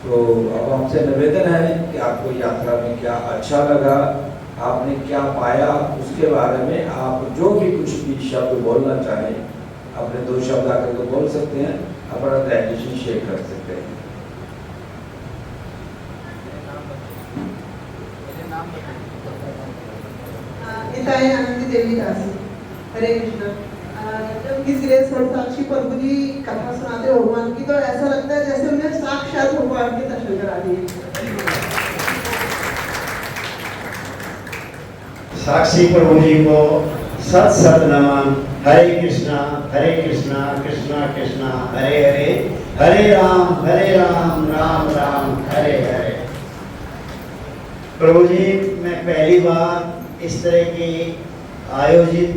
तो अब हमसे निवेदन है कि आपको यात्रा में क्या अच्छा लगा, आपने क्या पाया, उसके बारे में आप जो भी कुछ भी शब्द बोलना चाहें, अपने 2 शब्द आकर के बोल सकते हैं, अपना ग्रेजुएशन शेयर कर सकते हैं। हिताय आनंदी देवी दास। हरे कृष्णा। जब किसी ने साक्षी प्रभु जी कथा सुनाते हो भगवान की, तो ऐसा लगता है जैसे उन्हें साक्षात भगवान के दर्शन करा दिए। साक्षी प्रभु जी को सत सत नमन। हरे कृष्णा कृष्णा कृष्णा हरे हरे, हरे राम राम राम हरे हरे। प्रभु जी, मैं पहली बार इस तरह की आयोजित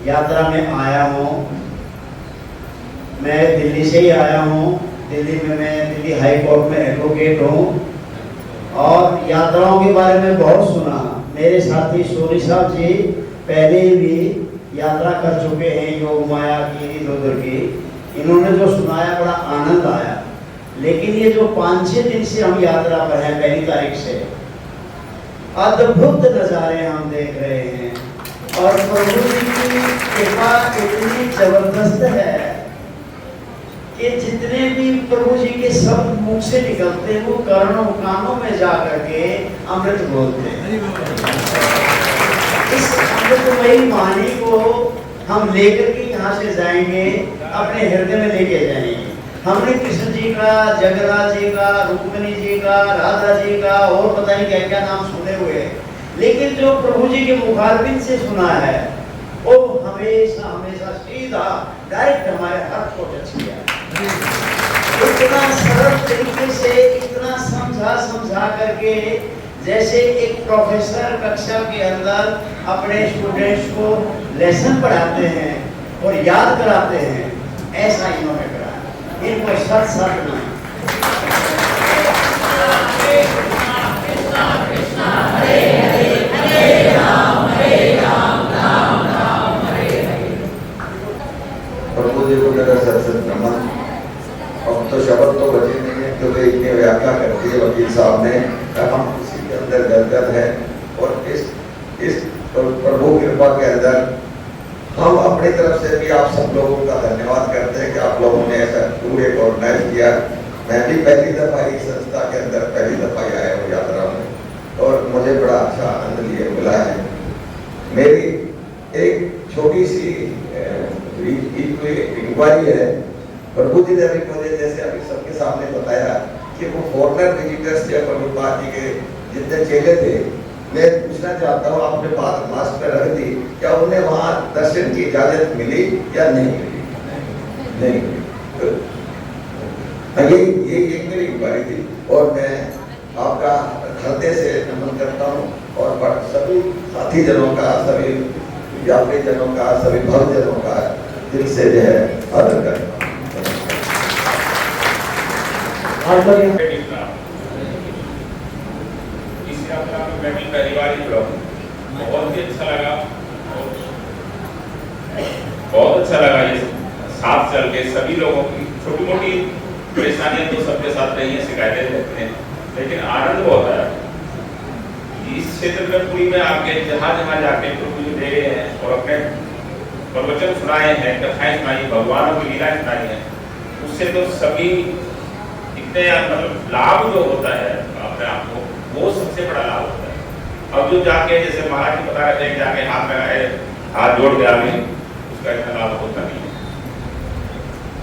यात्रा में आया हूँ। मैं दिल्ली से ही आया हूँ। दिल्ली में मैं दिल्ली हाई कोर्ट में एडवोकेट हूँ और यात्राओं के बारे में बहुत सुना। मेरे साथी सोनी साहब जी पहले भी यात्रा कर चुके हैं, योग माया की, इधर की। इन्होंने जो सुनाया बड़ा आनंद आया। लेकिन ये जो 5-6 दिन से हम यात्रा पर हैं, पहली तारीख से अद्भुत नज़ारे हम देख रहे हैं और प्रभु जी की कृपा इतनी जबरदस्त है कि जितने भी प्रभु जी के शब्द मुख से निकलते हैं वो कानों में जा करके अमृत बोलते हैं। इस अमृतमयी वाणी को हम लेकर के यहाँ से जाएंगे, अपने हृदय में लेके जाएंगे। हमने कृष्ण जी का, जगन्नाथ जी का, रुक्मिणी जी का, राधा जी का और पता नहीं क्या क्या नाम सुने हुए हैं, लेकिन जो प्रभु जी के मुखारबिंद से सुना है वो हमेशा सीधा डायरेक्ट हमारे हाथ को टच किया। इतना सरल तरीके से, इतना समझा करके, जैसे एक प्रोफेसर कक्षा के अंदर अपने स्टूडेंट्स को लेसन पढ़ाते हैं और याद कराते हैं, ऐसा इन्होंने करा। इनको सत सत नमन। प्रभु जी को मेरा सत सत नमन। अब तो शब्द तो बचे नहीं है, क्योंकि इतनी व्याख्या करती है वकील साहब ने, हम उसी के अंदर गदगद है। और इस प्रभु कृपा के अंदर हम अपनी तरफ से भी आप सब लोगों का धन्यवाद करते हैं कि आप लोगों ने ऐसा टूर एक ऑर्गेनाइज किया। मैं भी पहली दफा इस संस्था के अंदर पहली दफा आया हूँ यात्रा में और मुझे बड़ा अच्छा आनंद लिए मिला है। मेरी एक छोटी सी इंक्वायरी है। प्रभु जी ने अभी मुझे जैसे अभी सबके सामने बताया कि वो फॉरनर विजिटर्स या प्रभुपाद जी के जितने चेले थे, मैं पूछना चाहता हूँ, आपने बात मास्क पे रख दी, क्या उन्हें वहाँ दर्शन की इजाजत मिली या नहीं मिली? नहीं मिली। ये एक मेरी इंक्वायरी थी और मैं आपका हृदय से नमन करता हूँ और सभी साथी जनों का, सभी व्यापारी जनों का, सभी भक्त जनों का दिल से जो है आदर करता हूँ। इस यात्रा में मैं भी पहली बार ही जुड़ा हूँ। बहुत ही अच्छा लगा, बहुत अच्छा लगा। ये साथ चल के सभी लोगों की छोटी मोटी परेशानियां तो सबके साथ रही हैं, शिकायतें रहती हैं, लेकिन आनंद बहुत आया। इस क्षेत्र में पूरी में आके जहाँ जाके प्रभु जी दे रहे हैं और अपने प्रवचन सुनाए हैं, कथाएं सुनाई, भगवानों की लीलाएं सुनाई हैं, उससे तो सभी इतने मतलब लाभ जो होता है अपने आप को, वो सबसे बड़ा लाभ होता है। अब जो जाके जैसे महाराज जी बता रहे थे, जाके हाथ लगाए, हाथ जोड़ के आगे, उसका इतना लाभ होता नहीं है।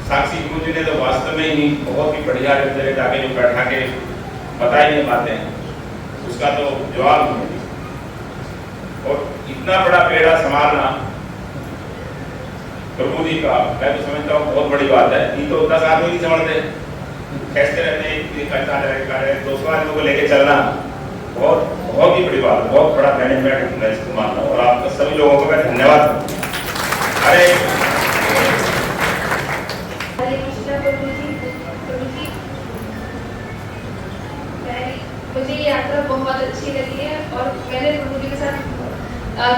साक्षी गुरु जी ने तो वास्तव में ही बहुत ही बढ़िया जगह जाके जो बैठा के बता ही नहीं पाते हैं, उसका तो जवाब नहीं। और इतना बड़ा पेड़ा संभालना प्रभु जी का, मैं तो समझता हूँ बहुत बड़ी बात है। ये तो 10 आदमी नहीं संभालते, कैसे रहते हैं, 200 आदमियों को लेके चलना बहुत ही बड़ी बात है, बहुत बड़ा मैनेजमेंट मैं इसको मानता हूँ। और आप सभी लोगों को मैं धन्यवाद। अरे मुझे ये यात्रा बहुत अच्छी लगी है और मैंने प्रभु जी के साथ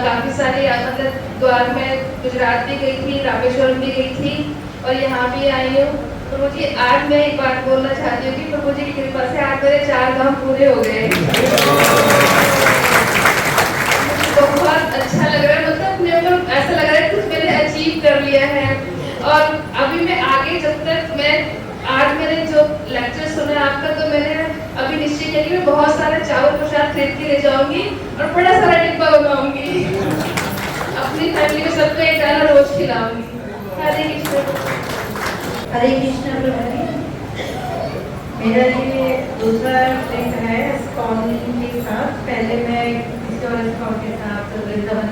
काफ़ी सारे मतलब द्वार में गुजरात भी गई थी, रामेश्वरम भी गई थी और यहाँ भी आई हूँ। प्रभु जी आज मैं एक बात बोलना चाहती हूँ कि प्रभु जी की कृपा से आज मेरे 4 धाम पूरे हो गए। बहुत अच्छा लग रहा है, मतलब अपने मतलब ऐसा लग रहा है कुछ मैंने अचीव कर लिया है। और अभी मैं आगे जब तक मैं आज मैंने जो लेक्चर सुना आपका, तो मैंने अभी निश्चय किया कि मैं बहुत सारा चावल प्रसाद खरीद के ले जाऊंगी और बड़ा सारा डिब्बा बनाऊंगी, अपनी फैमिली में सबको एक दाना रोज खिलाऊंगी। हरे कृष्ण। हरे कृष्ण प्रभु जी। मेरा ये दूसरा ट्रिप है स्कॉन के साथ। पहले मैं किसी और स्कॉन के साथ वृंदावन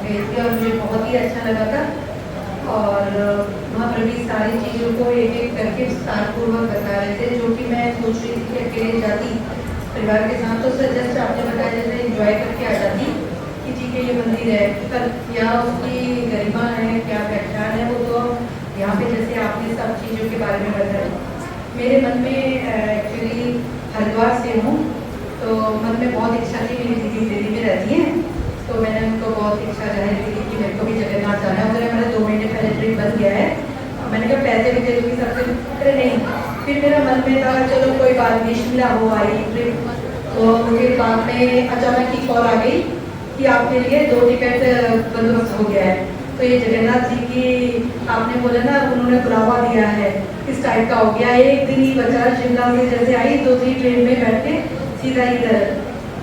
गई थी और मुझे बहुत ही अच्छा लगा था। और वहाँ पर भी सारी चीज़ों को एक एक करके विस्तारपूर्वक बता रहे थे, जो कि मैं सोच रही थी कि अकेले जाती परिवार के साथ तो जस्ट आपने बताया जैसे एंजॉय करके आ जाती कि ठीक है ये मंदिर है, पर क्या उसकी गरिमा है, क्या व्याख्यान है, वो तो यहाँ पे जैसे आपने सब चीज़ों के बारे में बताया। मेरे मन में एक्चुअली हरिद्वार से हूँ, तो मन में बहुत इच्छा थी, मेरी दीदी दिल्ली में रहती है, तो मैंने उनको बहुत इच्छा जाहिर की कि मेरे को भी जगन्नाथ जाना है। उन्होंने मेरा 2 महीने पहले ट्रिप बन गया है। मैंने कहा पैसे भी दे दूँगी सबसे, अरे नहीं। फिर मेरा मन में था चलो कोई बात नहीं, शिमला हो आई ट्रिप। तो फिर बाद में अचानक ही कॉल आ गई कि आपके लिए 2 टिकट बंदोबस्त हो गया है। तो ये जगन्नाथ जी की आपने बोला ना, उन्होंने बुलावा दिया है, इस टाइप का हो गया। एक दिन ही बचा, शिमला से जैसे आई 2-3 ट्रेन में बैठ के सीधा इधर।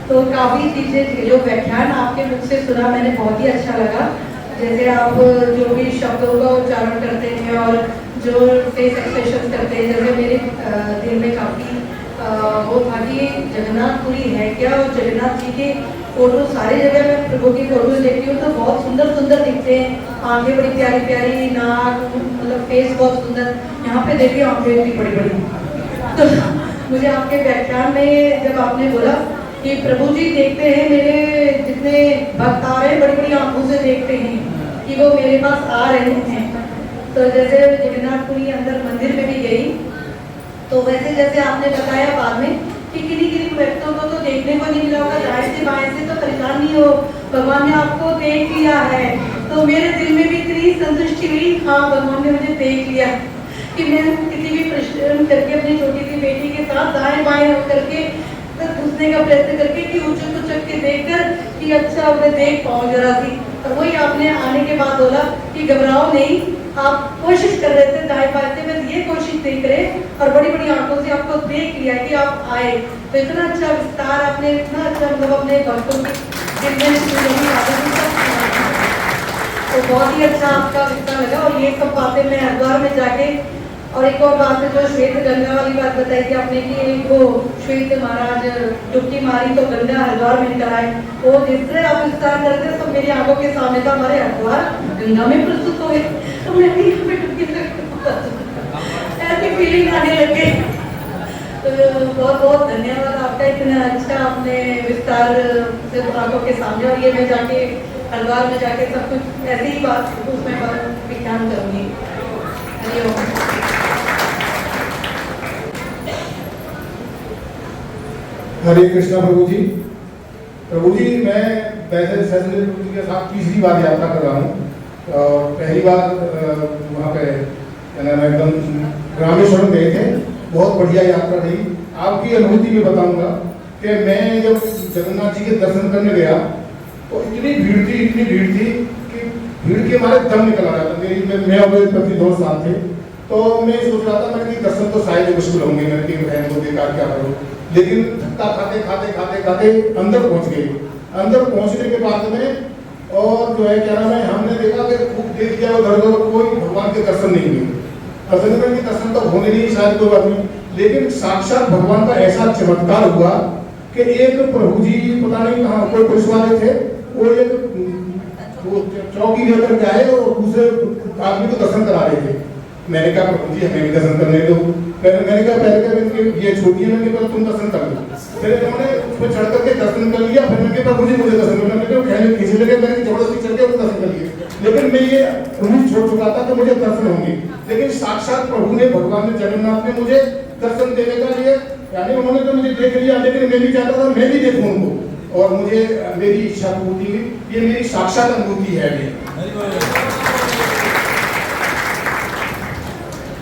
तो काफ़ी चीज़ें जो व्याख्यान आपके मुख से सुना मैंने बहुत ही अच्छा लगा। जैसे आप जो भी शब्दों का उच्चारण करते हैं और जो फेस एक्सप्रेशन करते हैं, जैसे मेरे दिल में काफ़ी वो था कि जगन्नाथपुरी है क्या। और जगन्नाथ जी के फोटो सारी जगह मैं प्रभु की फोटो देखती हूँ तो बहुत सुंदर सुंदर दिखते हैं। आंखें बड़ी प्यारी प्यारी, नाक मतलब फेस बहुत सुंदर। यहाँ पे देखिए आंखें इतनी बड़ी बड़ी। तो मुझे आपके व्याख्यान में जब आपने बोला कि प्रभु जी देखते हैं मेरे जितने भक्त आ रहे हैं, बड़ी बड़ी आंखों से देखते हैं कि वो मेरे पास आ रहे हैं। तो जैसे जगन्नाथपुरी अंदर मंदिर में भी गई, तो वैसे जैसे आपने बताया बाद में कि किन्हीं व्यक्तियों को तो देखने को नहीं मिला होगा, दाएं से बाएं से तो परेशान नहीं हो, भगवान ने आपको देख लिया है। तो मेरे दिल में भी इतनी संतुष्टि हुई, हाँ भगवान ने मुझे देख लिया कि मैं किसी भी परिश्रम करके अपनी छोटी सी बेटी के साथ दाएं बाएं होकर के घुसने का प्रयत्न करके कि उचक उचक के देखकर कि अच्छा उन्हें देख पाऊँ जरा सी। और वही आपने आने के बाद बोला कि घबराओ नहीं, आप कोशिश कर रहे थे दाएं बाएं से, बस ये कोशिश नहीं करें और बड़ी बड़ी आंखों से आपको देख लिया कि आप आए। तो इतना अच्छा विस्तार आपने, इतना अच्छा मतलब अपने भक्तों के दिल में तो बहुत ही अच्छा आपका विस्तार लगा। और ये सब बातें मैं हरिद्वार में जाके, और एक और बात है जो श्वेत गंगा वाली बात बताई थी आपने कि वो श्वेत महाराज डुबकी मारी तो गंगा हरिद्वार में निकल आए, वो जिस तरह आप विस्तार करते तो मेरी आंखों के सामने था हमारे हरिद्वार गंगा में प्रस्तुत हो गए। तो मैं ऐसी फीलिंग आने लग गई। तो बहुत बहुत धन्यवाद आपका, इतना अच्छा आपने विस्तार से आंखों के सामने। और ये मैं जाके हरिद्वार में जाके सब कुछ ऐसी ही बात उसमें विज्ञान करूँगी। हरिओम। हरे कृष्णा प्रभु जी। प्रभु जी मैं वैसे सैजन प्रभु जी के साथ तीसरी बार यात्रा कर रहा हूँ। और पहली बार वहाँ पे क्या नाम है एकदम रामेश्वरम गए थे, बहुत बढ़िया यात्रा रही। आपकी अनुभूति में बताऊंगा कि मैं जब जगन्नाथ जी के दर्शन करने गया तो इतनी भीड़ थी कि भीड़ के मारे दम निकल आ रहा था। मैं और मेरे पति दोनों साथ थे, तो मैं सोच रहा था मैंने कि दर्शन तो शायद मुश्किल होंगे, मैंने कि बहन को बेकार क्या करूँ। लेकिन धक्का खाते अंदर पहुंच गए। अंदर पहुंचने के बाद में और जो है क्या नाम है, हमने देखा कि खूब देख लिया उधर कोई भगवान के दर्शन नहीं हुए। असल में दर्शन तो होने नहीं शायद कोई बात नहीं, लेकिन साक्षात भगवान का ऐसा चमत्कार हुआ कि एक प्रभु जी पता नहीं कहाँ कोई पुलिस वाले थे, वो एक चौकी लेकर के आए और दूसरे आदमी को दर्शन करा रहे थे। मैंने कहा प्रभु जी हमें भी दर्शन करने दो। मैंने कहा पहले ये छोटी है, मैंने कहा तुम दर्शन कर लो। फिर उन्होंने उस पर चढ़ करके दर्शन कर लिया। फिर मैंने कहा प्रभु जी मुझे दर्शन करना, मैंने खींच लगे, मैंने जबरदस्ती चढ़ के उसको दर्शन कर लिए। लेकिन मैं ये उम्मीद छोड़ चुका था कि मुझे दर्शन होंगे, लेकिन साक्षात प्रभु ने, भगवान ने, जगन्नाथ ने मुझे दर्शन देने का लिए, यानी उन्होंने तो मुझे देख लिया, लेकिन मैं भी चाहता था मैं भी देखूं उनको, और मुझे मेरी इच्छा पूरी हुई। ये मेरी साक्षात अनुभूति है।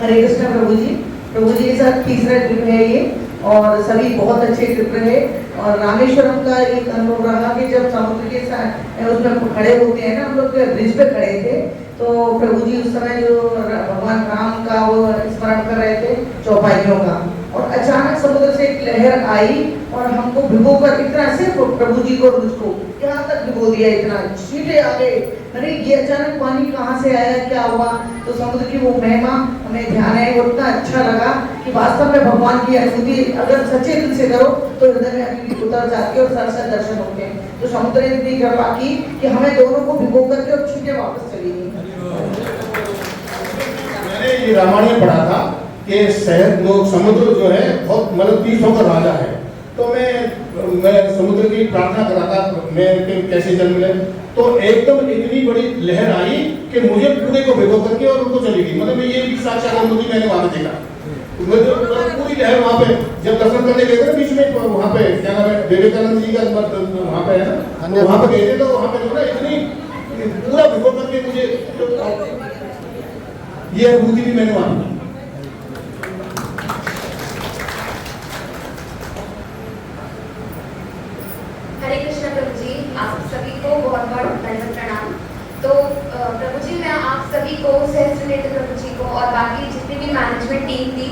हरे कृष्णा प्रभु जी के साथ तीसरा ट्रिप है ये और सभी बहुत अच्छे ट्रिप रहे। और रामेश्वरम का एक अनुभव रहा कि जब समुद्र के साथ उसमें खड़े होते हैं ना, हम लोग ब्रिज पे खड़े थे तो प्रभु जी उस समय जो भगवान राम का वो स्मरण कर रहे थे चौपाइयों का, और अचानक समुद्र से एक लहर आई और हमको भिगो कर इतना से प्रभु जी को मुझको यहाँ तक भिगो दिया, इतना छींटे आ गए। अरे ये अचानक पानी कहाँ से आया, क्या हुआ? तो समुद्र की वो महिमा हमें ध्यान है, वो इतना अच्छा लगा कि वास्तव में भगवान की अनुभूति अगर सच्चे दिल से करो तो हृदय में अभी उतर जाती है और साक्षात दर्शन होते हैं। तो समुद्र ने इतनी कृपा की कि हमें दोनों को भिगो करके और छींटे वापस चली गई। मैंने ये रामायण पढ़ा था कि शहर लोग समुद्र जो है बहुत मतलब तीर्थों का राजा है। तो मैं समुद्र की प्रार्थना कर रहा था मैं कैसे जल मिले, तो एकदम इतनी बड़ी लहर आई कि मुझे पूरे को भिगो करके और उनको चली गई। मतलब ये भी साक्षात अनुभूति मैंने वहां पे देखा। पूरी लहर वहां पे जब दर्शन करने गए थे बीच में वहां पे क्या नाम है विवेकानंद जी का वहां पे है ना, वहां पे गए थे तो वहां पे जो ना इतनी पूरा भिगो करके मुझे ये अनुभूति भी मैंने वहां। हरे कृष्णा प्रभु जी, आप सभी को बहुत बहुत दंडवत प्रणाम। तो प्रभु जी मैं आप सभी को सहस्त्रनेत्र प्रभु जी को और बाकी जितनी भी मैनेजमेंट टीम थी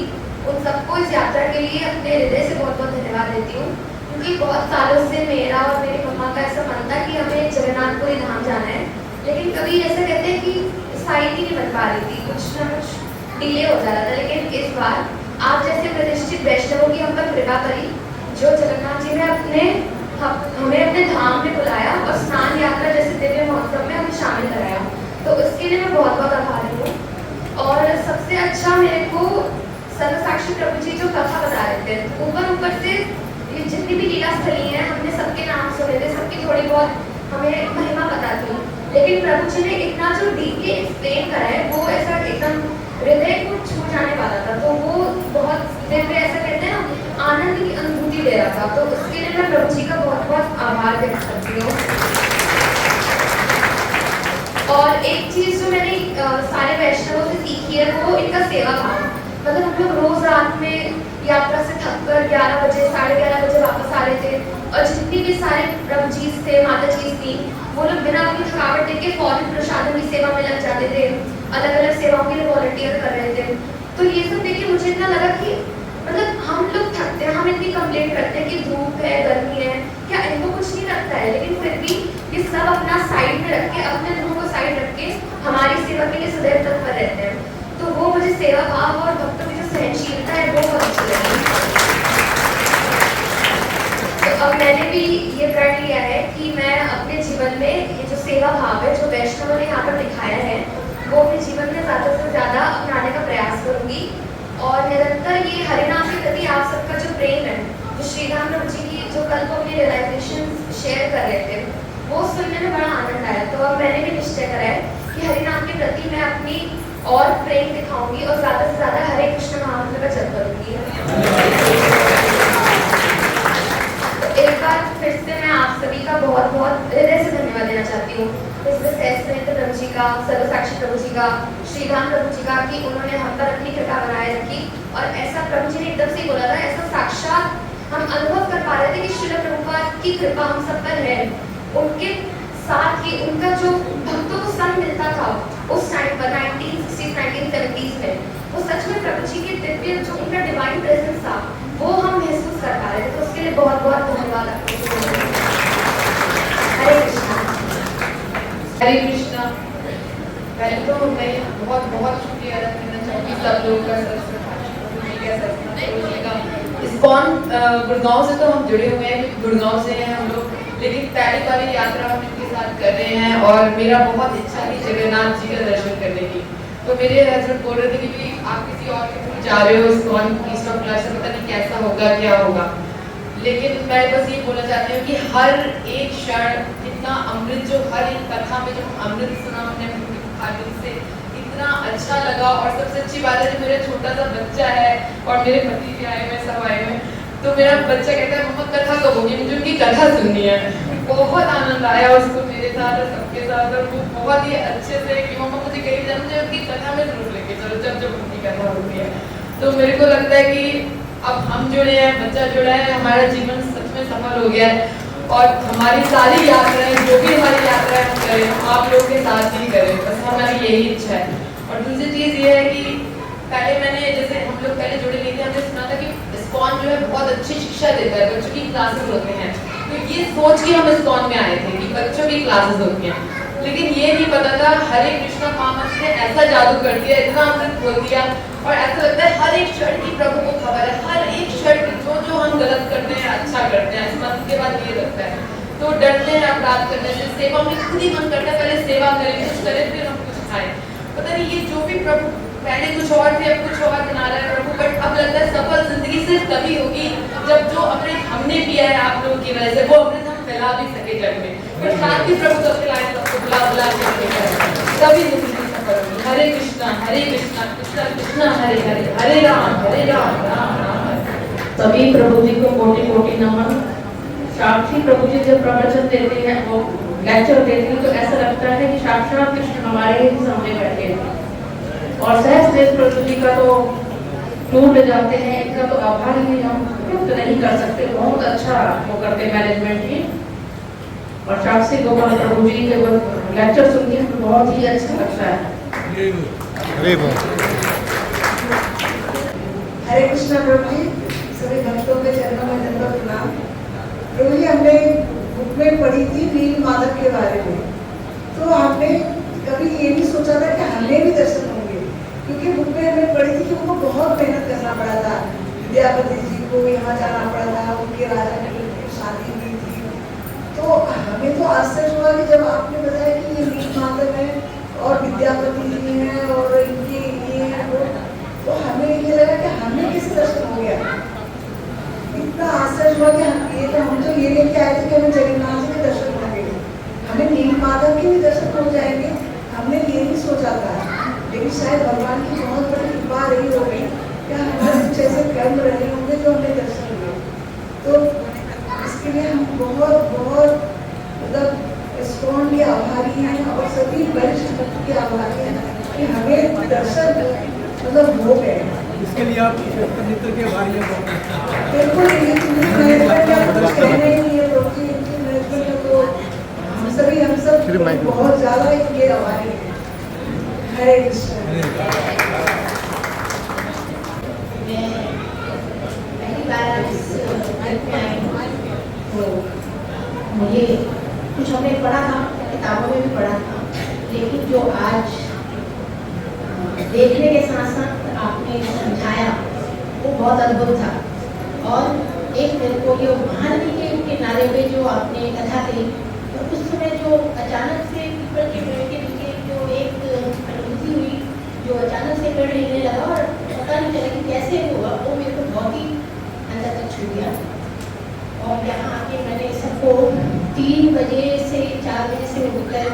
उन सबको इस यात्रा के लिए अपने हृदय से बहुत बहुत धन्यवाद देती हूँ, क्योंकि बहुत सालों से मेरा और मेरे मम्मा का ऐसा मन था कि हमें जगन्नाथपुरी धाम जाना है, लेकिन कभी ऐसा कहते हैं कि साइट ही नहीं बन पा रही थी, कुछ ना कुछ डिले हो जा रहा था। लेकिन इस बार आप जैसे प्रतिष्ठित वैष्णवों की हम पर कृपा करी, जो जगन्नाथ जी ने हमें अपने धाम में बुलाया और स्नान यात्रा जैसे दिव्य महोत्सव में हमें शामिल कराया, तो इसके लिए मैं बहुत बहुत आभारी हूँ। और सबसे अच्छा मेरे को सर्वसाक्षी प्रभु जी जो कथा बता रहे थे, ऊपर से जितनी भी लीला स्थली है हमने सबके नाम सुने थे, सबकी थोड़ी बहुत हमें महिमा पता थी, लेकिन प्रभु जी ने इतना जो डीपली एक्सप्लेन करा है वो ऐसा एकदम हृदय को छू जाने वाला था। तो वो बहुत दिव्य, ऐसा कहते हैं ना, आनंद की अनुभूति दे रहा था। तो उसके लिए मैं प्रभु जी का बहुत बहुत आभार व्यक्त करती हूँ। और एक चीज जो मैंने सारे वैष्णवों से सीखी है वो इनका सेवा भाव। मतलब हम लोग रोज रात में यात्रा से थककर 11 बजे 11:30 बजे वापस आ रहे थे, और जितनी भी सारे प्रभु जी थे, माता जी थी, वो लोग बिना अपनी थकावट देके फौरन प्रसादों की सेवा में लग जाते थे, अलग अलग सेवाओं के लिए वॉलंटियर कर रहे थे। तो ये सब देख के मुझे इतना लगा कि मतलब हम लोग थकते हैं, हम इतनी कंप्लेंट करते हैं कि धूप है, गर्मी है, क्या इनको कुछ नहीं लगता है, लेकिन फिर भी ये सब अपना साइड में रख के, अपने दुखों को साइड रख के हमारी सेवा के लिए सदैव तत्पर रहते हैं। तो वो मुझे सेवा भाव और भक्तों की जो सहनशीलता है वो बहुत अच्छी लगी। तो अब मैंने भी ये प्रण लिया है कि मैं अपने जीवन में ये जो सेवा भाव है जो वैष्णवों ने यहाँ पर दिखाया है वो अपने जीवन में ज़्यादा से ज़्यादा अपनाने का प्रयास करूँगी। और निरंतर ये हरिनाम के प्रति आप सबका जो प्रेम है, जो श्री राम प्रभु जी की जो कल को अपनी रियलाइजेशन शेयर कर रहे थे, वो सुनने में बड़ा आनंद आया। तो अब मैंने भी निश्चय करा है कि हरिनाम के प्रति मैं अपनी और प्रेम दिखाऊंगी और ज़्यादा से ज़्यादा हरे कृष्ण महामंत्र का जप करूँगी। तो एक बार फिर से मैं आप सभी का बहुत बहुत हृदय से धन्यवाद देना चाहती हूँ, इसमें सहस्त्रनेत्र प्रभु जी का, सर्वसाक्षी प्रभु जी का, श्रीधाम प्रभु जी का, कि उन्होंने हम पर अपनी कृपा बनाए रखी। और ऐसा प्रभु जी ने एकदम से बोला था, ऐसा साक्षात हम अनुभव कर पा रहे थे कि श्रील प्रभुपाद की कृपा हम सब पर है। उनके साथ ही उनका जो भक्तों को संग मिलता था उस टाइम पर 1960s 1970s में, वो सच में प्रभु जी के दिव्य जो उनका डिवाइन प्रेजेंस था वो हम महसूस कर पा रहे थे। तो उसके लिए बहुत बहुत धन्यवाद आपको। हरे कृष्णा। हरे कृष्णा। पहले तो मैं बहुत बहुत शुक्रिया अदा करना चाहूँगी सब लोग का, इस्कॉन गुड़गांव से तो हम जुड़े हुए हैं, गुड़गांव से हैं हम लोग, लेकिन पहली बार यात्रा हम इनके साथ कर रहे हैं और मेरा बहुत इच्छा थी जगन्नाथ जी का दर्शन करने की। तो मेरे हस्बैंड बोल रहे थे कि आप किसी और के थ्रू जा रहे हो इस्कॉन ईस्ट ऑफ क्लास, पता नहीं कैसा होगा क्या होगा, लेकिन मैं बस ये बोलना चाहती हूँ कि हर एक क्षण इतना अमृत, जो हर एक कथा में जो अमृत सुना हमने अपने से, इतना अच्छा लगा। और सबसे अच्छी बात है जो मेरा छोटा सा बच्चा है और मेरे पति भी आए हुए, सब आए हुए, तो मेरा बच्चा कहता है मम्मा कथा कब होगी, मुझे उनकी कथा सुननी है। बहुत आनंद आया उसको मेरे साथ और सबके साथ, और वो बहुत ही अच्छे से कि मम्मा मुझे कहीं जाना, मुझे उनकी कथा में जरूर लेके चलो जब उनकी कथा होती है। तो मेरे को लगता है कि अब हम जुड़े हैं, बच्चा जुड़ा है, हमारा जीवन सच में सफल हो गया है। और हमारी सारी यात्राएं, जो भी हमारी यात्राएं हम करें, हम आप लोगों के साथ ही करें, बस हमारी यही इच्छा है। और दूसरी चीज़ ये है कि पहले मैंने, जैसे हम लोग पहले जुड़े नहीं थे, हमने सुना था कि इस्कॉन जो है बहुत अच्छी शिक्षा देता है, बच्चों की क्लासेस होते हैं। तो ये सोच के हम इस्कॉन में आए थे कि बच्चों की क्लासेस होती हैं, लेकिन ये नहीं पता था हरे कृष्णा महामंत्र ने ऐसा जादू कर दिया, इतना अमृत खोल दिया, और ऐसा लगता है हर एक क्षण की प्रभु को खबर है, हर एक क्षण जो हम गलत करते हैं अच्छा करते हैं। इस मंत्र के बाद ये लगता है, तो डरते हैं अपराध करने से, सेवा में खुद ही मन करता है पहले सेवा करें, कुछ करें फिर हम कुछ खाएं। पता नहीं ये जो भी प्रभु पहले कुछ और थे अब कुछ और बना रहा है प्रभु, बट अब लगता है सफल जिंदगी सिर्फ तभी होगी जब जो अमृत हमने पिया है आप लोगों की वजह से, वो अमृत हम फैला भी सके जग में, बट साथ ही प्रभु को खिलाए, सबको बुला बुला के तभी जिंदगी सफल होगी। हरे कृष्णा कृष्णा कृष्णा हरे हरे, हरे राम राम राम हरे। सभी प्रभु जी को कोटि कोटि नमन। साक्षी प्रभु जी जब प्रवचन देते हैं, वो लेक्चर देते हैं, तो ऐसा लगता है कि साक्षात कृष्ण हमारे ही सामने बैठे हैं। और सहज देव प्रभु जी का तो टूट जाते हैं, इनका तो आभार ही हम व्यक्त नहीं कर सकते। बहुत अच्छा वो करते मैनेजमेंट ही। और साक्षी गोपाल प्रभु जी के लेक्चर सुन के बहुत ही अच्छा लगता है। हरे कृष्णा प्रभु जी, सभी भक्तों के चरणों में दंडवत प्रणाम। प्रभु जी, हमने बुक में पढ़ी थी नील माधव के बारे में, तो हमने कभी ये नहीं सोचा था कि हमें भी दर्शन होंगे, क्योंकि बुक में हमने पढ़ी थी कि उनको बहुत मेहनत करना पड़ा था। विद्यापति जी को यहाँ जाना पड़ा था, उनके राजा की शादी हुई थी। तो हमें तो आश्चर्य हुआ कि जब आपने बताया कि ये नील माधव है और विद्यापति जी हैं और इनके ये हैं वो, तो हमें ये लगा कि हमें किस दर्शन हो गया। इतना आश्चर्य हुआ कि हम तो ये लेके आए थे कि हमें जगन्नाथ जी के दर्शन होंगे, हमें नील माधव के भी दर्शन हो जाएंगे, हमने ये नहीं सोचा था। लेकिन शायद भगवान की बहुत बड़ी कृपा रही हो गई कि हमारे कुछ ऐसे कर्म रहे होंगे जो हमें दर्शन हुए। तो इसके लिए हम बहुत बहुत मतलब इस्कॉन के आभारी हैं और सभी वरिष्ठ भक्त के आभारी हैं कि हमें दर्शन मतलब हो गए। इसके लिए आप मित्र के आभारी हैं। बिल्कुल, मैनेजमेंट का कुछ कहना ही नहीं है प्रभु जी, इनकी मैनेजमेंट का तो हम सब बहुत ज़्यादा इनके आभारी हैं। हरे कृष्ण। पहली बार इस मंच में आई हूँ, तो मुझे कुछ हमने पढ़ा था, किताबों में भी पढ़ा था, लेकिन जो आज देखने के साथ साथ आपने समझाया वो बहुत अद्भुत था। और एक मेरे को ये महानदी के किनारे पे जो आपने कथा दी, तो उस समय जो अचानक से पीपल के पेड़ के नीचे जो एक अनुभूति हुई, जो अचानक से पेड़ हिलने लगा और पता नहीं चला कि कैसे हुआ, वो मेरे को बहुत ही अंदर तक छू गया। और यहाँ आके मैंने सबको 3 बजे से 4 बजे से उठकर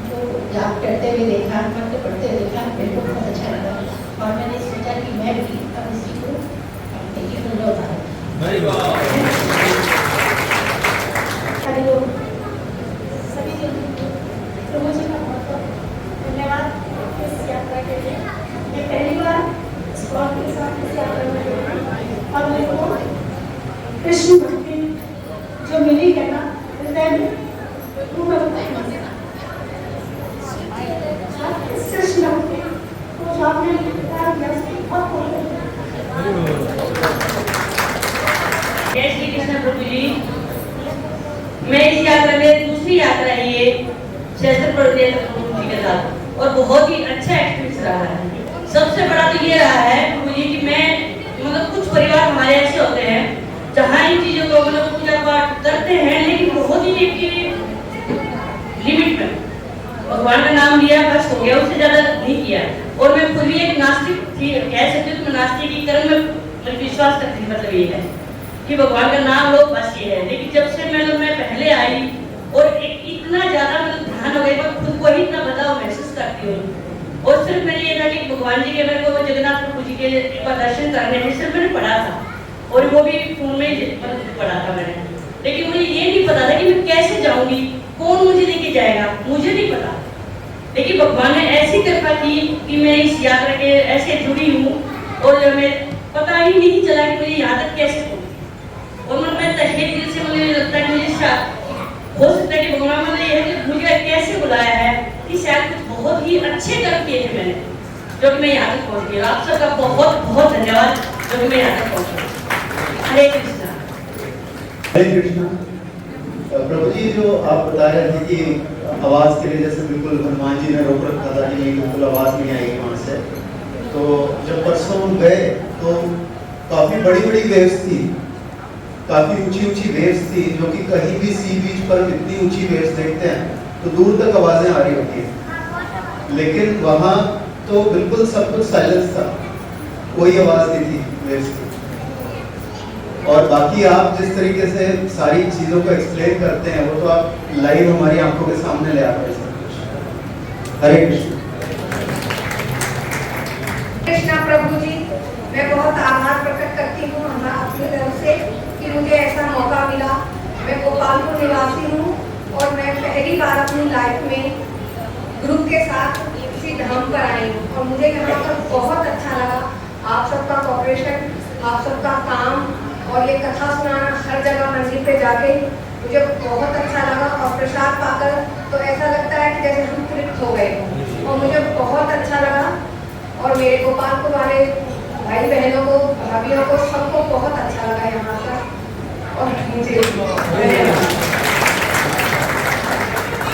जो जाप करते हुए देखा, मंत्र पढ़ते हुए देखा, मेरे को बहुत अच्छा लगा। और मैंने सोचा कि मैं भी अब इसी को अपने जीवन में उतारूं। हरिओम। सभी प्रभु जी का बहुत बहुत धन्यवाद इस यात्रा के लिए। मैं पहली बार इस्कॉन के साथ इस यात्रा में जुड़ी और मेरे को कृष्ण भक्ति जो मिली है ना हृदय में, वो मैं बताई नहीं सकता। कृष्ण भक्ति तो जो आपने बताया बहुत जय श्री कृष्ण प्रभु जी। मैं इस यात्रा में दूसरी यात्रा है ये शस्त्र प्रदेश प्रभु जी के साथ, और बहुत ही अच्छा एक्सपीरियंस रहा है। सबसे बड़ा तो ये रहा है प्रभु जी कि मैं मतलब कुछ परिवार हमारे ऐसे होते हैं जहाँ इन चीजों को मतलब पूजा पाठ करते हैं, लेकिन बहुत ही लिमिट में भगवान का नाम लिया बस हो गया, उससे ज्यादा नहीं किया। और मैं खुद भी एक नास्तिक थी, कह सकती हूँ, नास्तिक की कर्म में विश्वास करती थी। मतलब ये है कि भगवान का नाम लो बस ये है। लेकिन जब से मैं पहले आई और एक इतना ज्यादा मतलब ध्यान हो गया, मैं खुद को ही इतना बदलाव महसूस करती हूँ। और सिर्फ मैंने ये था कि भगवान जी के मेरे को जगन्नाथ प्रभु जी के एक बार दर्शन करने हैं, सिर्फ मैंने पढ़ा था। और वो भी फोन में ही मतलब पढ़ा था मैंने। लेकिन मुझे ये नहीं पता था कि मैं कैसे जाऊंगी, कौन मुझे लेके जाएगा, मुझे नहीं पता। लेकिन भगवान ने ऐसी कृपा की कि मैं इस यात्रा के ऐसे जुड़ी हूँ और मैं पता ही नहीं चला कि मुझे यहाँ तक कैसे पहुंची। और मैं तहे दिल से मुझे लगता है कि मुझे हो सकता है कि भगवान ने यह मुझे कैसे बुलाया है कि शायद कुछ बहुत ही अच्छे कर्म किए थे मैंने, जो कि मैं यहाँ तक पहुँच गई। आप सबका बहुत बहुत धन्यवाद जो कि मैं यहाँ तक पहुँच गई। हरे कृष्णा। हरे कृष्णा। प्रभु जी, जो आप बता रहे थे कि आवाज़ के लिए जैसे बिल्कुल हनुमान जी ने रोक रखा था कि नहीं बिल्कुल आवाज़ नहीं आएगी वहाँ से, तो जब परसों हम गए तो काफ़ी बड़ी बड़ी वेव्स थी, काफ़ी ऊंची ऊंची वेव्स थी, जो कि कहीं भी सी बीच पर इतनी ऊंची वेव्स देखते हैं तो दूर तक आवाज़ें आ रही होती हैं, लेकिन वहाँ तो बिल्कुल सब कुछ साइलेंस था, कोई आवाज़ नहीं थी वेव्स की। और बाकी आप जिस तरीके से सारी चीज़ों को एक्सप्लेन करते हैं वो तो आप लाइव हमारी आंखों के सामने ले आते हैं सब कुछ। हरे कृष्ण। कृष्णा प्रभु जी, मैं बहुत आभार प्रकट करती हूँ अपनी तरफ से कि मुझे ऐसा मौका मिला। मैं गोपालपुर निवासी हूँ और मैं पहली बार अपनी लाइफ में ग्रुप के साथ किसी धाम पर आई हूँ और मुझे यहाँ पर बहुत अच्छा लगा। आप सबका कोऑपरेशन, आप सबका काम और ये कथा सुनाना हर जगह मंदिर पे जाके मुझे बहुत अच्छा लगा। और प्रसाद पाकर तो ऐसा लगता है कि जैसे हम तृप्त हो गए और मुझे बहुत अच्छा लगा। और मेरे गोपालपुर वाले भाई बहनों को, भाभीयों को, सबको बहुत अच्छा लगा यहाँ पर। और मुझे